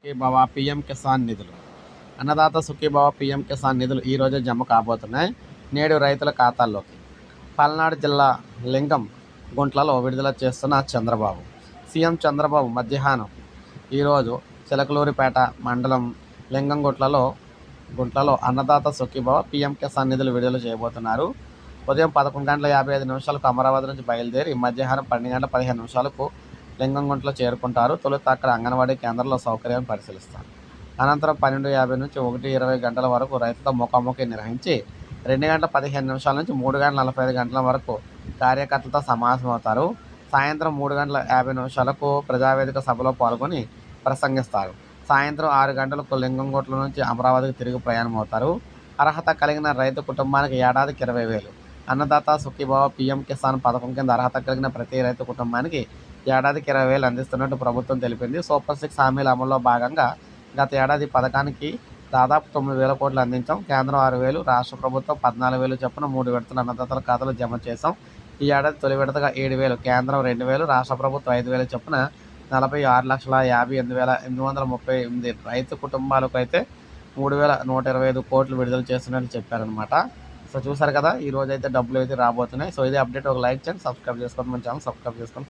Sukhibhava PM Kisan నిధులు. Annadata Sukhibhava PM Kisan నిధులు ఈ రోజే జమ కాబోతున్నాయి నేడు రైతుల ఖాతాల్లోకి. పల్నాడు జిల్లా లింగం గుంట్లలో విడుదల చేస్తున్న చంద్రబాబు. సీఎం చంద్రబాబు మధ్యాహ్నం ఈరోజు చిలకలూరిపేట మండలం గుంట్లలో అన్నదాత సుఖీభవ పీఎం కిసాన్ నిధులు విడుదల చేయబోతున్నారు. ఉదయం 11:55 అమరావతి నుంచి బయలుదేరి మధ్యాహ్నం 12:15 లింగంగుంటలో చేరుకుంటారు. తొలుత అక్కడ అంగన్వాడీ కేంద్రంలో సౌకర్యాన్ని పరిశీలిస్తారు. అనంతరం 12:50 నుంచి 1:20 వరకు రైతులతో ముఖాముఖి నిర్వహించి 2:15 నుంచి 3:45 వరకు కార్యకర్తలతో సమావేశమవుతారు. సాయంత్రం 3:50 ప్రజావేదిక సభలో పాల్గొని ప్రసంగిస్తారు. సాయంత్రం 6 లింగంగుట్ల నుంచి అమరావతికి తిరిగి ప్రయాణమవుతారు. అర్హత కలిగిన రైతు కుటుంబానికి ఏడాదికి 20,000. అన్నదాత సుఖీభవ పీఎం కిసాన్ పథకం కింద అర్హత కలిగిన ప్రతి రైతు కుటుంబానికి ఏడాదికి 20,000 అందిస్తున్నట్టు ప్రభుత్వం తెలిపింది. సూపర్ 6 హామీల అమలులో భాగంగా గత ఏడాది పథకానికి దాదాపు 9,000 కోట్లు అందించాం. కేంద్రం 6,000, రాష్ట్ర ప్రభుత్వం 14,000 చొప్పున 3 విడతలు అన్నదాతల ఖాతాలో జమ చేశాం. ఈ ఏడాది తొలి విడతగా 7,000, కేంద్రం 2,000, రాష్ట్ర ప్రభుత్వం 5,000 చొప్పున 46,58,838 రైతు కుటుంబాలకు అయితే 3,125 కోట్లు విడుదల చేస్తున్నట్టు చెప్పారనమాట. సో చూసారు కదా, ఈ రోజు అయితే డబ్బులు అయితే రాబోతున్నాయి. సో ఇదే అప్డేట్. ఒక లైక్ చేయండి, సబ్స్క్రైబ్ చేసుకోండి, మన ఛానల్ సబ్స్క్రైబ్ చేసుకోండి.